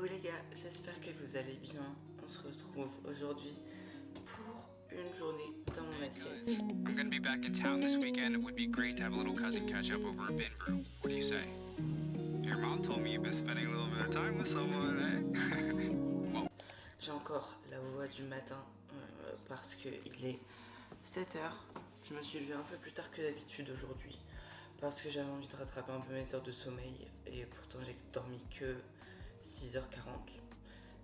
Coucou les gars, j'espère que vous allez bien. On se retrouve aujourd'hui pour une journée dans mon assiette. I'm gonna be back in town this weekend. It would be great to have a little cousin catch up over a bin brew. What do you say? Your mom told me you've been spending a little bit of time with someone, eh? Well. J'ai encore la voix du matin parce qu'il est 7h. Je me suis levée un peu plus tard que d'habitude aujourd'hui parce que j'avais envie de rattraper un peu mes heures de sommeil et pourtant j'ai dormi que 6h40.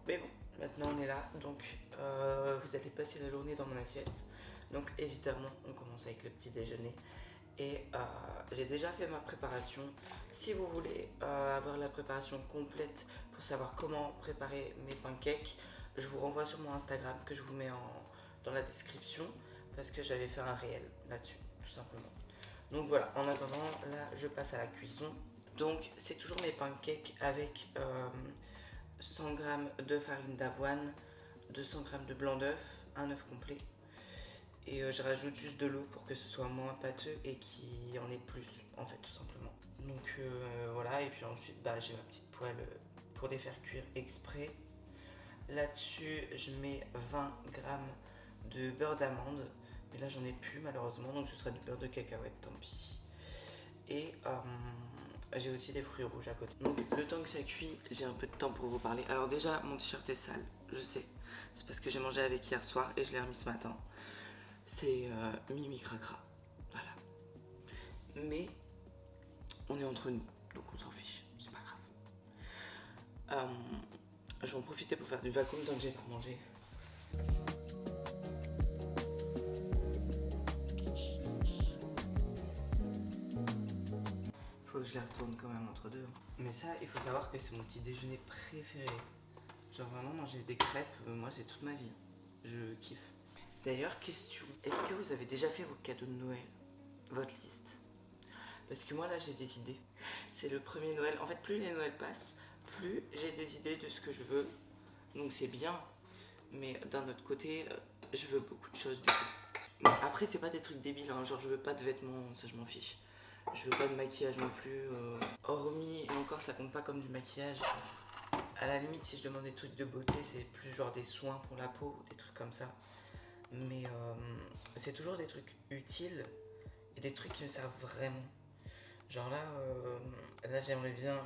Mais bon, maintenant on est là, donc vous allez passer la journée dans mon assiette. Donc évidemment, on commence avec le petit déjeuner. Et j'ai déjà fait ma préparation. Si vous voulez avoir la préparation complète pour savoir comment préparer mes pancakes, je vous renvoie sur mon Instagram que je vous mets dans la description parce que j'avais fait un réel là-dessus, tout simplement. Donc voilà, en attendant, là je passe à la cuisson. Donc c'est toujours mes pancakes avec 100 g de farine d'avoine, 200 g de blanc d'œuf, un œuf complet. Et je rajoute juste de l'eau pour que ce soit moins pâteux et qu'il y en ait plus, en fait, tout simplement. Donc voilà, et puis ensuite, j'ai ma petite poêle pour les faire cuire exprès. Là-dessus, je mets 20 g de beurre d'amande. Mais là, j'en ai plus, malheureusement, donc ce sera du beurre de cacahuète, tant pis. Et j'ai aussi des fruits rouges à côté. Donc le temps que ça cuit, j'ai un peu de temps pour vous parler. Alors déjà, mon t-shirt est sale, je sais. C'est parce que j'ai mangé avec hier soir et je l'ai remis ce matin. C'est Mimi Cracra, voilà. Mais on est entre nous, donc on s'en fiche, c'est pas grave. Je vais en profiter pour faire du vacuum tant que j'ai pas mangé. Faut que je les retourne quand même entre deux. Mais ça, il faut savoir que c'est mon petit déjeuner préféré. Genre vraiment manger des crêpes, moi c'est toute ma vie. Je kiffe. D'ailleurs, question, est-ce que vous avez déjà fait vos cadeaux de Noël? Votre liste? Parce que moi là j'ai des idées. C'est le premier Noël. En fait, plus les Noëls passent, plus j'ai des idées de ce que je veux. Donc c'est bien. Mais d'un autre côté, je veux beaucoup de choses du coup. Bon, après, c'est pas des trucs débiles, hein. Genre je veux pas de vêtements, ça je m'en fiche. Je veux pas de maquillage non plus. Hormis, et encore ça compte pas comme du maquillage. À la limite, si je demande des trucs de beauté, c'est plus genre des soins pour la peau, des trucs comme ça. Mais c'est toujours des trucs utiles et des trucs qui me servent vraiment. Genre là j'aimerais bien,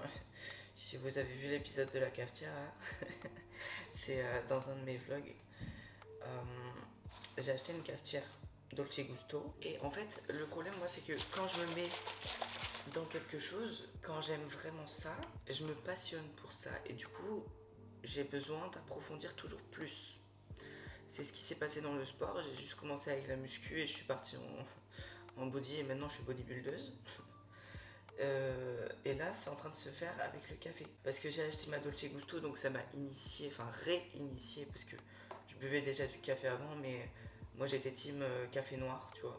si vous avez vu l'épisode de la cafetière, c'est dans un de mes vlogs, j'ai acheté une cafetière Dolce Gusto. Et en fait, le problème, moi, c'est que quand je me mets dans quelque chose, quand j'aime vraiment ça, je me passionne pour ça. Et du coup, j'ai besoin d'approfondir toujours plus. C'est ce qui s'est passé dans le sport. J'ai juste commencé avec la muscu et je suis partie en body et maintenant je suis bodybuildeuse. Et là, c'est en train de se faire avec le café. Parce que j'ai acheté ma Dolce Gusto, donc ça m'a initié, enfin réinitié, parce que je buvais déjà du café avant, mais moi j'étais team café noir, tu vois.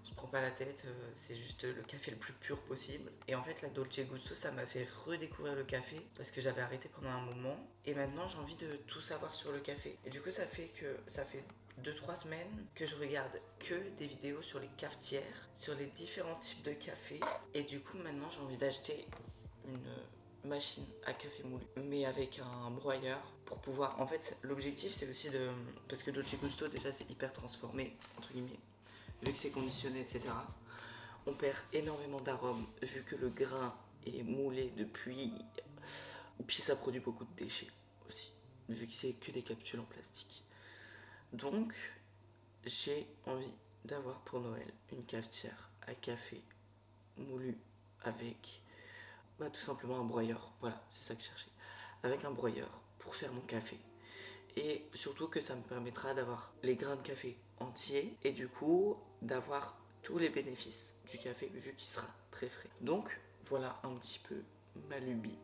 On se prend pas la tête, c'est juste le café le plus pur possible. Et en fait, la Dolce Gusto, ça m'a fait redécouvrir le café parce que j'avais arrêté pendant un moment. Et maintenant, j'ai envie de tout savoir sur le café. Et du coup, ça fait 2-3 semaines que je regarde que des vidéos sur les cafetières, sur les différents types de café. Et du coup, maintenant, j'ai envie d'acheter une machine à café moulu, mais avec un broyeur pour pouvoir. En fait, l'objectif, c'est aussi de. Parce que Dolce Gusto, déjà, c'est hyper transformé, entre guillemets. Vu que c'est conditionné, etc., on perd énormément d'arômes vu que le grain est moulé depuis. Puis ça produit beaucoup de déchets aussi, vu que c'est que des capsules en plastique. Donc, j'ai envie d'avoir pour Noël une cafetière à café moulu avec tout simplement un broyeur. Voilà, c'est ça que je cherchais. Avec un broyeur pour faire mon café. Et surtout que ça me permettra d'avoir les grains de café entiers et du coup d'avoir tous les bénéfices du café vu qu'il sera très frais. Donc voilà un petit peu ma lubie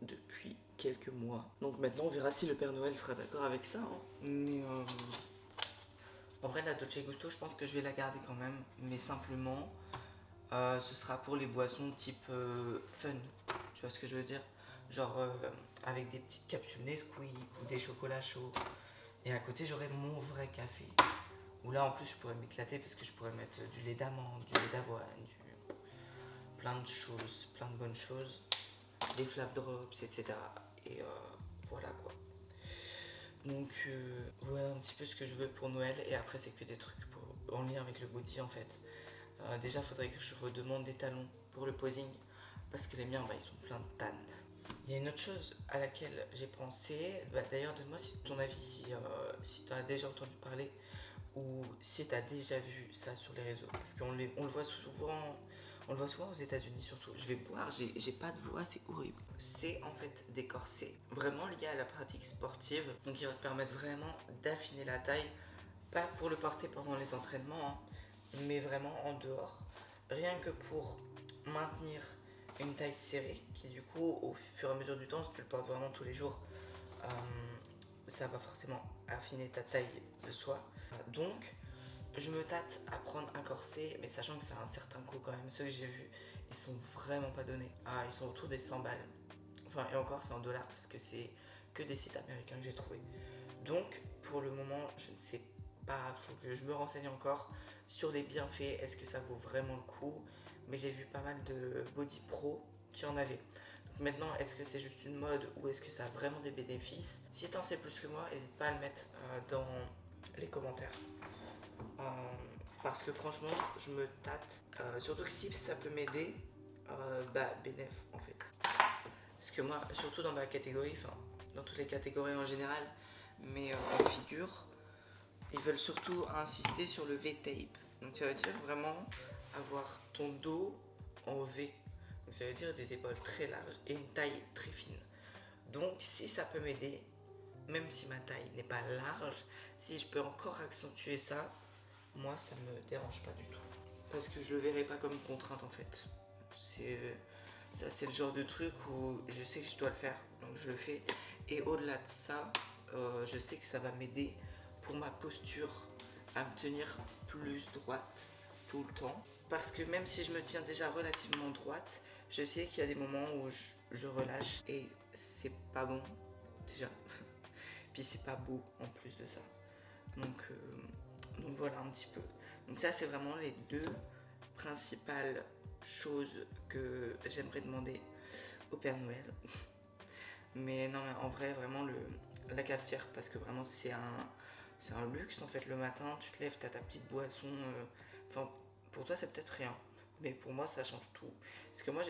depuis quelques mois. Donc maintenant on verra si le Père Noël sera d'accord avec ça, hein. Mais en vrai la Dolce Gusto je pense que je vais la garder quand même. Mais simplement ce sera pour les boissons type fun. Tu vois ce que je veux dire? Genre avec des petites capsules Nesquik ou des chocolats chauds. Et à côté j'aurai mon vrai café. Où là en plus je pourrais m'éclater parce que je pourrais mettre du lait d'amande, du lait d'avoine, plein de choses, plein de bonnes choses. Des flav drops, etc. Et voilà. Donc voilà un petit peu ce que je veux pour Noël. Et après c'est que des trucs en lien avec le body en fait. Déjà faudrait que je redemande des talons pour le posing. Parce que les miens ils sont pleins de tannes. Il y a une autre chose à laquelle j'ai pensé. D'ailleurs donne-moi ton avis si tu as déjà entendu parler ou si tu as déjà vu ça sur les réseaux. Parce qu'on on le voit souvent. On le voit souvent aux États-Unis surtout. Je vais boire, j'ai pas de voix, c'est horrible. C'est en fait des corsets vraiment liés à la pratique sportive. Donc qui vont te permettre vraiment d'affiner la taille. Pas pour le porter pendant les entraînements, hein, mais vraiment en dehors. Rien que pour maintenir une taille serrée qui du coup au fur et à mesure du temps, si tu le portes vraiment tous les jours, euh, ça va forcément affiner ta taille de soi. Donc je me tâte à prendre un corset, mais sachant que c'est un certain coût quand même. Ceux que j'ai vus, ils sont vraiment pas donnés. Ils sont autour des 100 balles. Enfin, et encore, c'est en dollars parce que c'est que des sites américains que j'ai trouvé. Donc, pour le moment, je ne sais pas. Faut que je me renseigne encore sur les bienfaits. Est-ce que ça vaut vraiment le coup? Mais j'ai vu pas mal de body pro qui en avaient. Donc maintenant, est-ce que c'est juste une mode ou est-ce que ça a vraiment des bénéfices? Si tu en sais plus que moi, n'hésite pas à le mettre dans les commentaires. Euh, Parce que franchement, je me tâte. Surtout que si ça peut m'aider, bénéf en fait. Parce que moi, surtout dans ma catégorie, enfin dans toutes les catégories en général, mais en figure, ils veulent surtout insister sur le V-tape. Donc ça veut dire vraiment avoir ton dos en V. Donc ça veut dire des épaules très larges et une taille très fine. Donc si ça peut m'aider, même si ma taille n'est pas large, si je peux encore accentuer ça, moi ça me dérange pas du tout. Parce que je le verrai pas comme une contrainte en fait. C'est le genre de truc où je sais que je dois le faire, donc je le fais. Et au-delà de ça, je sais que ça va m'aider pour ma posture à me tenir plus droite tout le temps. Parce que même si je me tiens déjà relativement droite, je sais qu'il y a des moments où je relâche et c'est pas bon déjà. Puis c'est pas beau en plus de ça. Donc voilà un petit peu. Donc ça c'est vraiment les deux principales choses que j'aimerais demander au Père Noël. Mais non, mais en vrai vraiment la cafetière, parce que vraiment c'est un luxe en fait. Le matin tu te lèves, t'as ta petite boisson. Enfin pour toi c'est peut-être rien, mais pour moi ça change tout. Parce que moi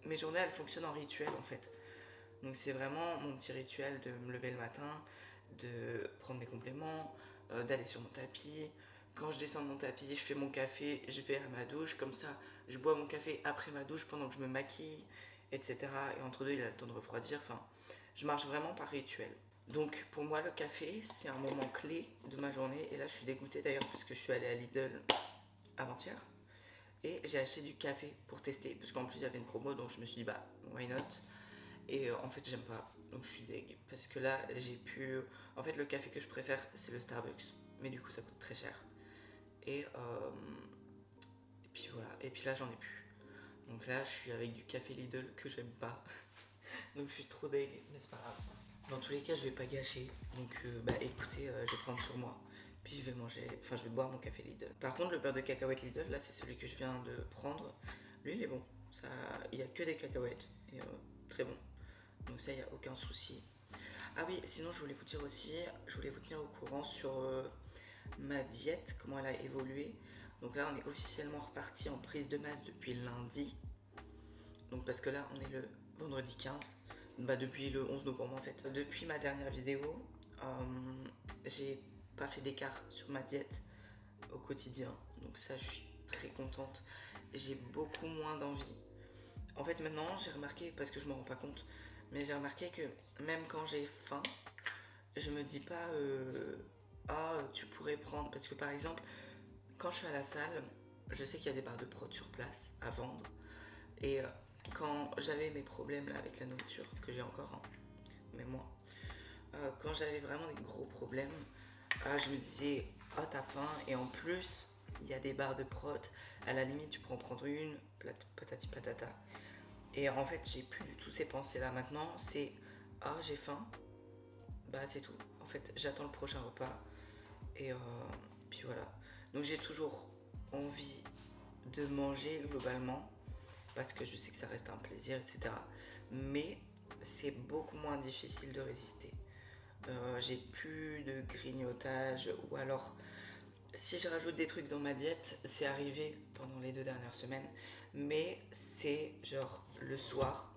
mes journées elles fonctionnent en rituel en fait. Donc c'est vraiment mon petit rituel de me lever le matin, de prendre mes compléments, d'aller sur mon tapis. Quand je descends de mon tapis, je fais mon café, je vais à ma douche, comme ça je bois mon café après ma douche pendant que je me maquille, etc. Et entre deux il a le temps de refroidir, enfin je marche vraiment par rituel. Donc pour moi le café c'est un moment clé de ma journée, et là je suis dégoûtée d'ailleurs parce que je suis allée à Lidl avant-hier et j'ai acheté du café pour tester, parce qu'en plus il y avait une promo, donc je me suis dit bah why not. Et en fait j'aime pas, donc je suis deg. Parce que là j'ai pu... En fait le café que je préfère c'est le Starbucks. Mais du coup ça coûte très cher. Et puis voilà, et puis là j'en ai plus. Donc là je suis avec du café Lidl que j'aime pas. Donc je suis trop deg, mais c'est pas grave. Dans tous les cas je vais pas gâcher. Donc écoutez, je vais prendre sur moi. Puis je vais manger, enfin je vais boire mon café Lidl. Par contre le beurre de cacahuète Lidl, là c'est celui que je viens de prendre. Lui il est bon. Ça, il y a que des cacahuètes. Et très bon. Donc ça, il n'y a aucun souci. Ah oui, sinon je voulais vous dire aussi, je voulais vous tenir au courant sur ma diète, comment elle a évolué. Donc là, on est officiellement reparti en prise de masse depuis lundi. Donc parce que là, on est le vendredi 15. Depuis le 11 novembre en fait. Depuis ma dernière vidéo, j'ai pas fait d'écart sur ma diète au quotidien. Donc ça, je suis très contente. J'ai beaucoup moins d'envie. En fait, maintenant, j'ai remarqué, parce que je me rends pas compte, mais j'ai remarqué que même quand j'ai faim, je me dis pas tu pourrais prendre. Parce que par exemple, quand je suis à la salle, je sais qu'il y a des barres de prod sur place à vendre. Et quand j'avais mes problèmes là avec la nourriture, que j'ai encore, hein, mais moi, quand j'avais vraiment des gros problèmes, je me disais t'as faim, et en plus, il y a des barres de prod. À la limite, tu peux en prendre une, patati patata. Et en fait, j'ai plus du tout ces pensées-là maintenant. C'est j'ai faim, c'est tout. En fait, j'attends le prochain repas. Et puis voilà. Donc j'ai toujours envie de manger globalement, parce que je sais que ça reste un plaisir, etc. Mais c'est beaucoup moins difficile de résister. J'ai plus de grignotage, ou alors si je rajoute des trucs dans ma diète, c'est arrivé pendant les 2 dernières semaines, mais c'est genre le soir,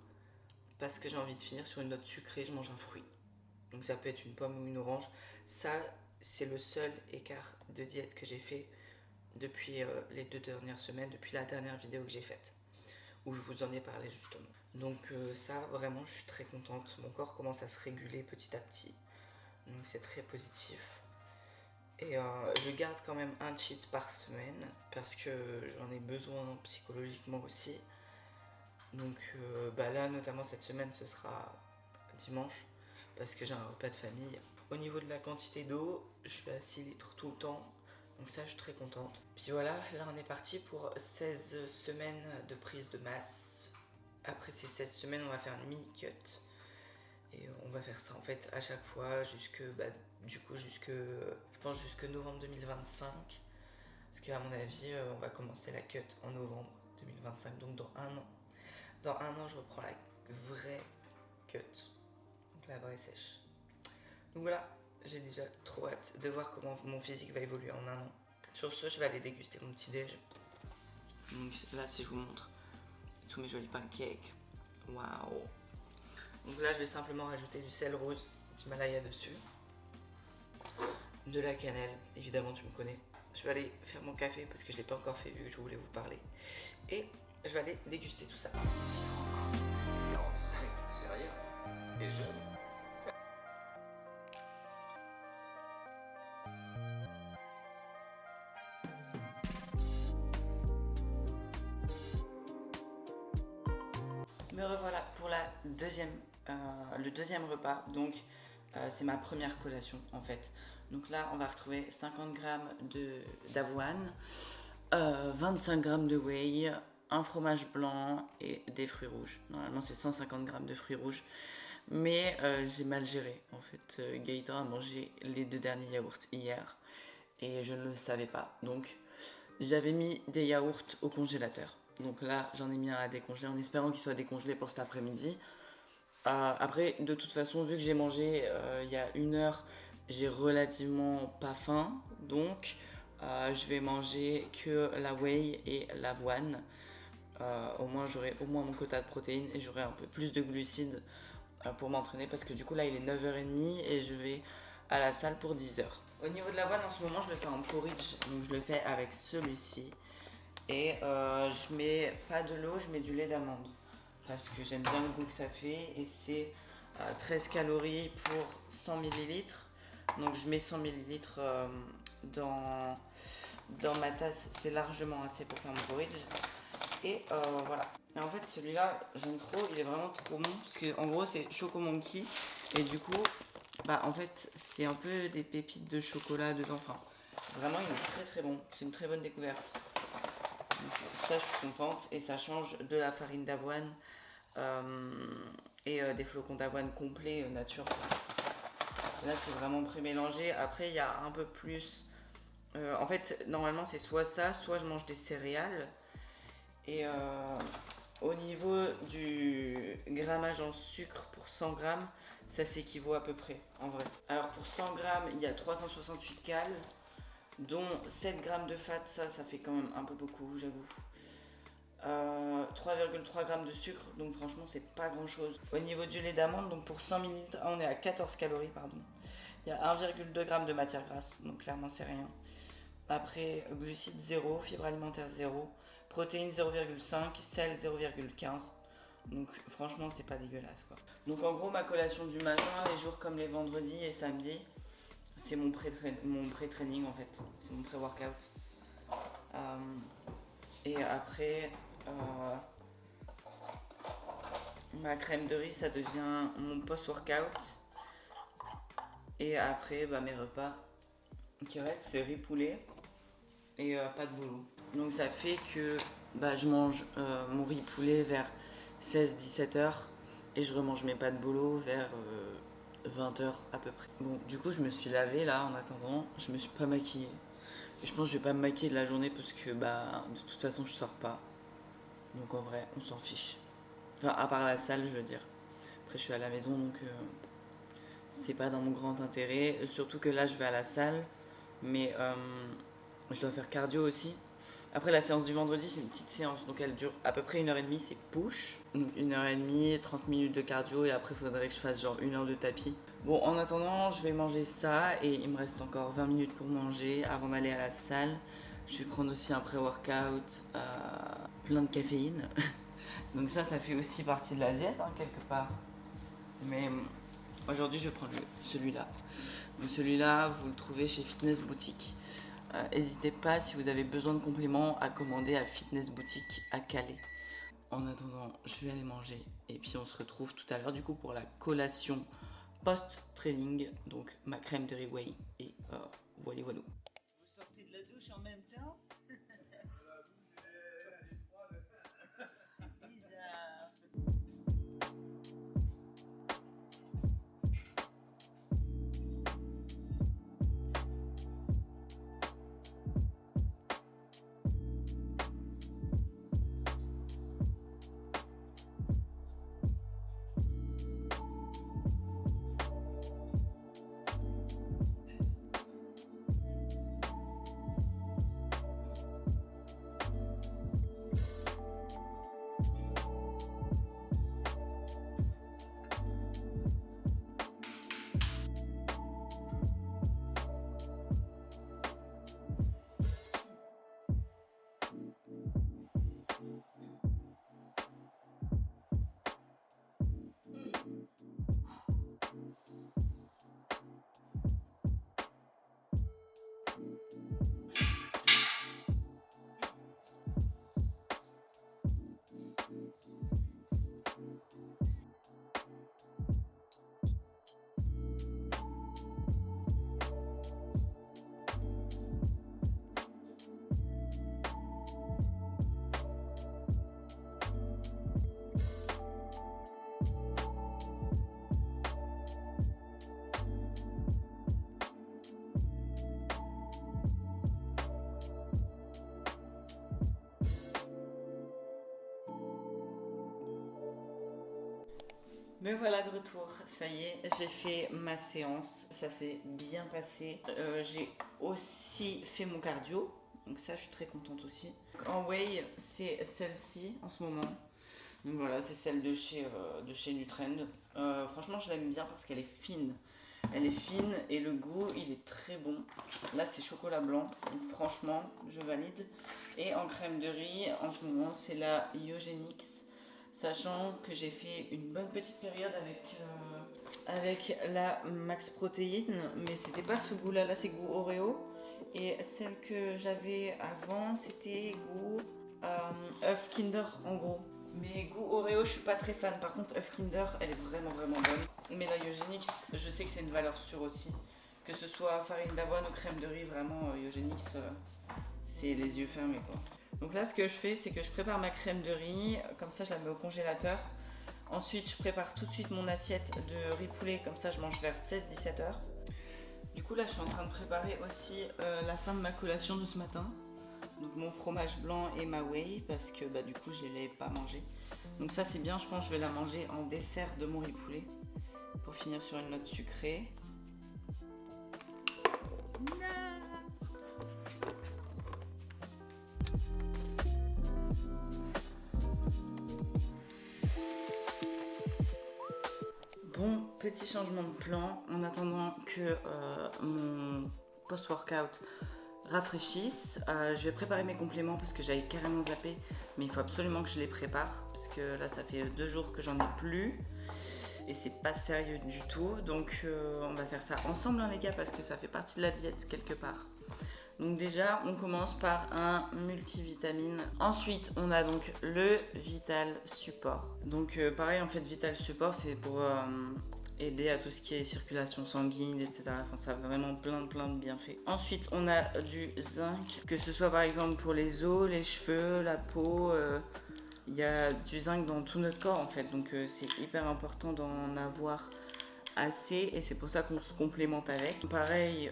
parce que j'ai envie de finir sur une note sucrée, je mange un fruit. Donc ça peut être une pomme ou une orange. Ça, c'est le seul écart de diète que j'ai fait depuis les 2 dernières semaines, depuis la dernière vidéo que j'ai faite, où je vous en ai parlé justement. Donc ça, vraiment, je suis très contente. Mon corps commence à se réguler petit à petit. Donc c'est très positif. Et je garde quand même un cheat par semaine parce que j'en ai besoin psychologiquement aussi. Donc là, notamment cette semaine, ce sera dimanche parce que j'ai un repas de famille. Au niveau de la quantité d'eau, je suis à 6 litres tout le temps. Donc ça, je suis très contente. Puis voilà, là, on est parti pour 16 semaines de prise de masse. Après ces 16 semaines, on va faire une mini-cut. Et on va faire ça en fait à chaque fois jusque, je pense jusque novembre 2025. Parce qu'à mon avis, on va commencer la cut en novembre 2025, donc dans un an. Dans un an, je reprends la vraie cut, donc la vraie sèche. Donc voilà, j'ai déjà trop hâte de voir comment mon physique va évoluer en un an. Sur ce, je vais aller déguster mon petit déj. Donc là, si je vous montre tous mes jolis pancakes, waouh! Donc là, je vais simplement rajouter du sel rose d'Himalaya dessus, de la cannelle, évidemment, tu me connais. Je vais aller faire mon café parce que je ne l'ai pas encore fait vu que je voulais vous parler. Et je vais aller déguster tout ça. 45, c'est rien. Et jeune. Me revoilà pour le deuxième repas. Donc c'est ma première collation en fait. Donc là on va retrouver 50 g d'avoine, 25 g de whey, un fromage blanc et des fruits rouges. Normalement c'est 150 g de fruits rouges. Mais j'ai mal géré. En fait, Gaëtan a mangé les 2 derniers yaourts hier et je ne le savais pas. Donc j'avais mis des yaourts au congélateur. Donc là, j'en ai mis un à décongeler en espérant qu'il soit décongelé pour cet après-midi. Après, de toute façon, vu que j'ai mangé il y a 1 heure, j'ai relativement pas faim. Donc, je vais manger que la whey et l'avoine. Au moins, j'aurai au moins mon quota de protéines et j'aurai un peu plus de glucides pour m'entraîner. Parce que du coup, là, il est 9h30 et je vais à la salle pour 10h. Au niveau de l'avoine, en ce moment, je le fais en porridge. Donc, je le fais avec celui-ci. Et je mets pas de l'eau, je mets du lait d'amande parce que j'aime bien le goût que ça fait et c'est 13 calories pour 100 ml. Donc je mets 100 ml dans ma tasse, c'est largement assez pour faire mon porridge. Et voilà. Et en fait celui-là j'aime trop, il est vraiment trop bon parce que en gros c'est Choco Monkey et du coup en fait c'est un peu des pépites de chocolat dedans. Enfin vraiment il est très très bon, c'est une très bonne découverte. Donc, ça je suis contente et ça change de la farine d'avoine et des flocons d'avoine complets nature. Là c'est vraiment pré-mélangé. Après il y a un peu plus. En fait normalement c'est soit ça, soit je mange des céréales. Et au niveau du grammage en sucre pour 100 grammes, ça s'équivaut à peu près en vrai. Alors pour 100 grammes il y a 368 cales, dont 7 grammes de fat, ça fait quand même un peu beaucoup, j'avoue. 3,3 grammes de sucre, donc franchement c'est pas grand chose. Au niveau du lait d'amande, donc pour 100 ml, on est à 14 calories, pardon. Il y a 1,2 g de matière grasse, donc clairement c'est rien. Après, glucides 0, fibres alimentaires 0, protéines 0,5, sel 0,15. Donc franchement c'est pas dégueulasse quoi. Donc en gros ma collation du matin, les jours comme les vendredis et samedis, c'est mon pré-training en fait, c'est mon pré-workout. Et après, ma crème de riz, ça devient mon post-workout. Et après, mes repas qui restent, c'est riz poulet et pas de boulot. Donc ça fait que je mange mon riz poulet vers 16-17 heures et je remange mes pâtes bolo vers 20 heures à peu près. Bon, du coup, je me suis lavée là en attendant, je me suis pas maquillée. Et je pense que je vais pas me maquiller de la journée parce que de toute façon, je sors pas. Donc en vrai, on s'en fiche. Enfin, à part la salle, je veux dire. Après, je suis à la maison, donc c'est pas dans mon grand intérêt. Surtout que là, je vais à la salle, mais je dois faire cardio aussi. Après, la séance du vendredi, c'est une petite séance, donc elle dure à peu près 1h30, c'est push. Donc 1h30, 30 minutes de cardio, et après, il faudrait que je fasse genre 1 heure de tapis. Bon, en attendant, je vais manger ça, et il me reste encore 20 minutes pour manger avant d'aller à la salle. Je vais prendre aussi un pré-workout, plein de caféine. Donc ça fait aussi partie de la diète, hein, quelque part. Mais aujourd'hui, je vais prendre celui-là. Donc celui-là, vous le trouvez chez Fitness Boutique. N'hésitez pas, si vous avez besoin de compléments, à commander à Fitness Boutique à Calais. En attendant, je vais aller manger et puis on se retrouve tout à l'heure du coup pour la collation post-training, donc ma crème de riz whey et voilà. Vous sortez de la douche en même temps? C'est bizarre. Me voilà de retour, ça y est, j'ai fait ma séance, ça s'est bien passé. J'ai aussi fait mon cardio, donc ça je suis très contente aussi. En whey, c'est celle-ci en ce moment. Donc voilà, c'est celle de chez Nutrend. Franchement, je l'aime bien parce qu'elle est fine. Elle est fine et le goût, il est très bon. Là, c'est chocolat blanc, donc franchement, je valide. Et en crème de riz, en ce moment, c'est la Iogenix. Sachant que j'ai fait une bonne petite période avec la Max Protéine, mais c'était pas ce goût-là, là c'est goût Oreo. Et celle que j'avais avant, c'était goût œuf Kinder en gros. Mais goût Oreo, je suis pas très fan. Par contre, œuf Kinder, elle est vraiment bonne. Mais la Iogenix, je sais que c'est une valeur sûre aussi. Que ce soit farine d'avoine ou crème de riz, vraiment Iogenix, c'est les yeux fermés quoi. Donc là, ce que je fais, c'est que je prépare ma crème de riz, comme ça je la mets au congélateur. Ensuite, je prépare tout de suite mon assiette de riz poulet, comme ça je mange vers 16-17 heures. Du coup, là, je suis en train de préparer aussi la fin de ma collation de ce matin. Donc mon fromage blanc et ma whey, parce que du coup, je ne l'ai pas mangé. Donc ça, c'est bien, je pense que je vais la manger en dessert de mon riz poulet, pour finir sur une note sucrée. Bon, petit changement de plan en attendant que mon post-workout rafraîchisse. Je vais préparer mes compléments parce que j'avais carrément zappé, mais il faut absolument que je les prépare parce que là ça fait 2 jours que j'en ai plus et c'est pas sérieux du tout. Donc on va faire ça ensemble hein, les gars, parce que ça fait partie de la diète quelque part. Donc déjà, on commence par un multivitamine. Ensuite, on a donc le Vital Support. Donc pareil, en fait, Vital Support, c'est pour aider à tout ce qui est circulation sanguine, etc. Enfin, ça a vraiment plein de bienfaits. Ensuite, on a du zinc, que ce soit par exemple pour les os, les cheveux, la peau. Il y a du zinc dans tout notre corps, en fait. Donc c'est hyper important d'en avoir assez et c'est pour ça qu'on se complémente avec. Pareil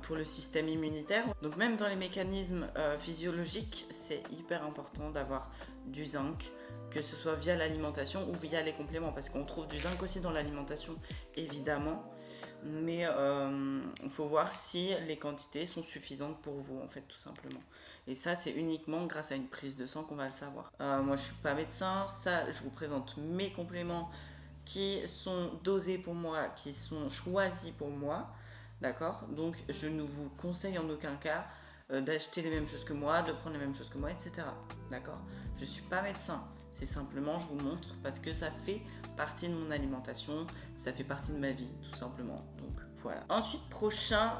pour le système immunitaire. Donc même dans les mécanismes physiologiques, c'est hyper important d'avoir du zinc, que ce soit via l'alimentation ou via les compléments, parce qu'on trouve du zinc aussi dans l'alimentation, évidemment. Mais il faut voir si les quantités sont suffisantes pour vous, en fait, tout simplement. Et ça, c'est uniquement grâce à une prise de sang qu'on va le savoir. Moi, je suis pas médecin. Ça, je vous présente mes compléments qui sont dosés pour moi, qui sont choisis pour moi. D'accord? Donc, je ne vous conseille en aucun cas d'acheter les mêmes choses que moi, de prendre les mêmes choses que moi, etc. D'accord? Je suis pas médecin. C'est simplement, je vous montre, parce que ça fait partie de mon alimentation, ça fait partie de ma vie, tout simplement. Donc voilà. Ensuite, prochain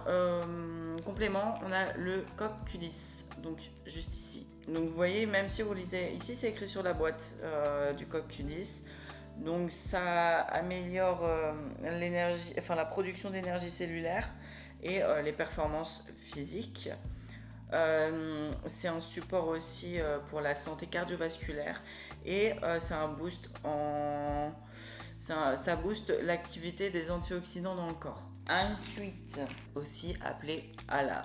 complément, on a le coq Q10, donc juste ici. Donc vous voyez, même si vous lisez, ici c'est écrit sur la boîte du coq Q10. Donc ça améliore l'énergie, enfin la production d'énergie cellulaire et les performances physiques. C'est un support aussi pour la santé cardiovasculaire et c'est un boost ça booste l'activité des antioxydants dans le corps. Ensuite, aussi appelé ALA.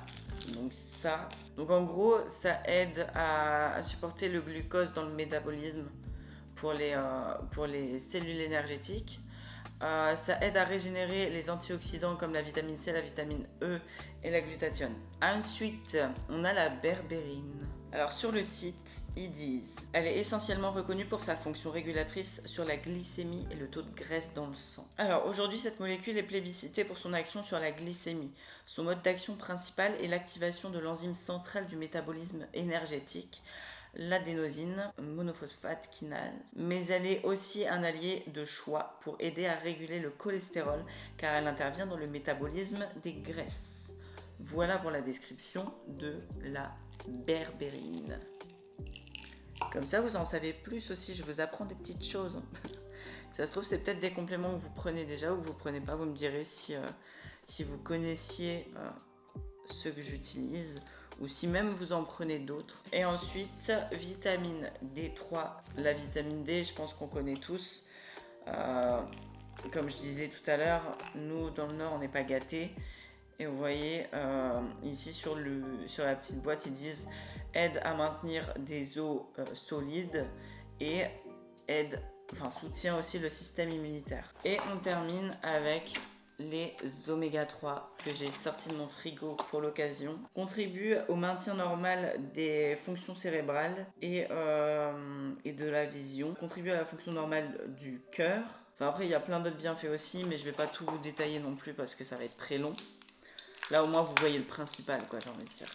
Donc en gros, ça aide à supporter le glucose dans le métabolisme pour les cellules énergétiques. Ça aide à régénérer les antioxydants comme la vitamine C, la vitamine E et la glutathione. Ensuite, on a la berbérine. Alors sur le site, ils disent elle est essentiellement reconnue pour sa fonction régulatrice sur la glycémie et le taux de graisse dans le sang. Alors aujourd'hui, cette molécule est plébiscitée pour son action sur la glycémie. Son mode d'action principal est l'activation de l'enzyme centrale du métabolisme énergétique, l'adénosine monophosphate kinase, mais elle est aussi un allié de choix pour aider à réguler le cholestérol car elle intervient dans le métabolisme des graisses. Voilà pour la description de la berbérine. Comme ça vous en savez plus aussi, je vous apprends des petites choses. Ça se trouve c'est peut-être des compléments que vous prenez déjà ou que vous prenez pas, vous me direz si vous connaissiez ceux que j'utilise ou si même vous en prenez d'autres. Et ensuite, vitamine D3. La vitamine D, je pense qu'on connaît tous. Comme je disais tout à l'heure, nous dans le Nord, on n'est pas gâtés. Et vous voyez, ici sur la petite boîte, ils disent aide à maintenir des os solides et soutient aussi le système immunitaire. Et on termine avec les oméga 3 que j'ai sortis de mon frigo pour l'occasion, contribuent au maintien normal des fonctions cérébrales et de la vision, contribuent à la fonction normale du cœur. Enfin après il y a plein d'autres bienfaits aussi, mais je vais pas tout vous détailler non plus parce que ça va être très long. Là au moins vous voyez le principal, quoi, j'ai envie de dire.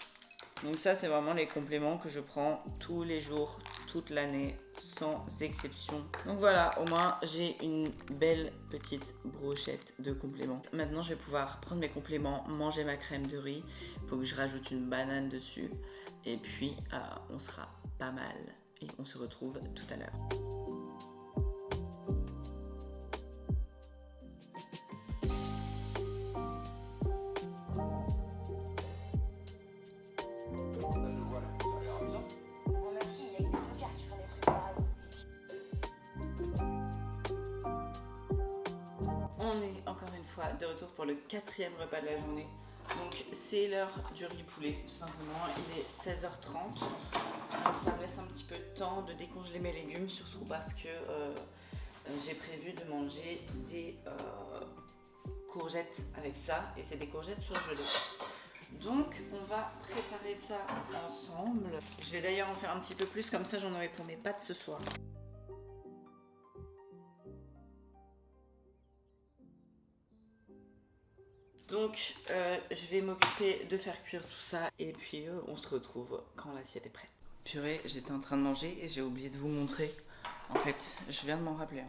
Donc ça c'est vraiment les compléments que je prends tous les jours, toute l'année, sans exception. Donc voilà, au moins j'ai une belle petite brochette de compléments. Maintenant je vais pouvoir prendre mes compléments, manger ma crème de riz. Il faut que je rajoute une banane dessus. Et puis on sera pas mal. Et on se retrouve tout à l'heure. De retour pour le 4e repas de la journée. Donc c'est l'heure du riz poulet, tout simplement. Il est 16h30. Donc ça me laisse un petit peu de temps de décongeler mes légumes, surtout parce que j'ai prévu de manger des courgettes avec ça. Et c'est des courgettes surgelées. Donc on va préparer ça ensemble. Je vais d'ailleurs en faire un petit peu plus, comme ça j'en aurai pour mes pâtes ce soir. Donc je vais m'occuper de faire cuire tout ça et puis on se retrouve quand l'assiette est prête. Purée, j'étais en train de manger et j'ai oublié de vous montrer. En fait, je viens de m'en rappeler.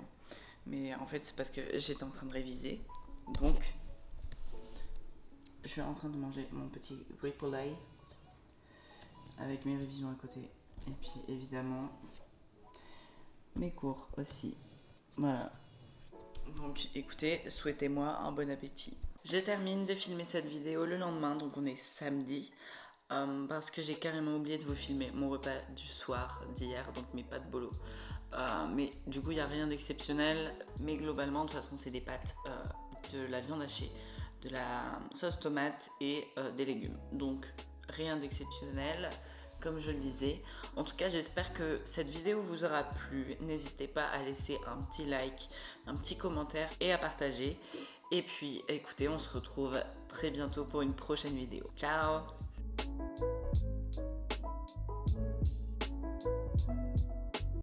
Mais en fait, c'est parce que j'étais en train de réviser. Donc, je suis en train de manger mon petit ripollet avec mes révisions à côté. Et puis évidemment, mes cours aussi. Voilà. Donc écoutez, souhaitez-moi un bon appétit. Je termine de filmer cette vidéo le lendemain, donc on est samedi, parce que j'ai carrément oublié de vous filmer mon repas du soir d'hier, donc mes pâtes bolo. Mais du coup, il n'y a rien d'exceptionnel. Mais globalement, de toute façon, c'est des pâtes, de la viande hachée, de la sauce tomate et des légumes. Donc, rien d'exceptionnel, comme je le disais. En tout cas, j'espère que cette vidéo vous aura plu. N'hésitez pas à laisser un petit like, un petit commentaire et à partager. Et puis, écoutez, on se retrouve très bientôt pour une prochaine vidéo. Ciao!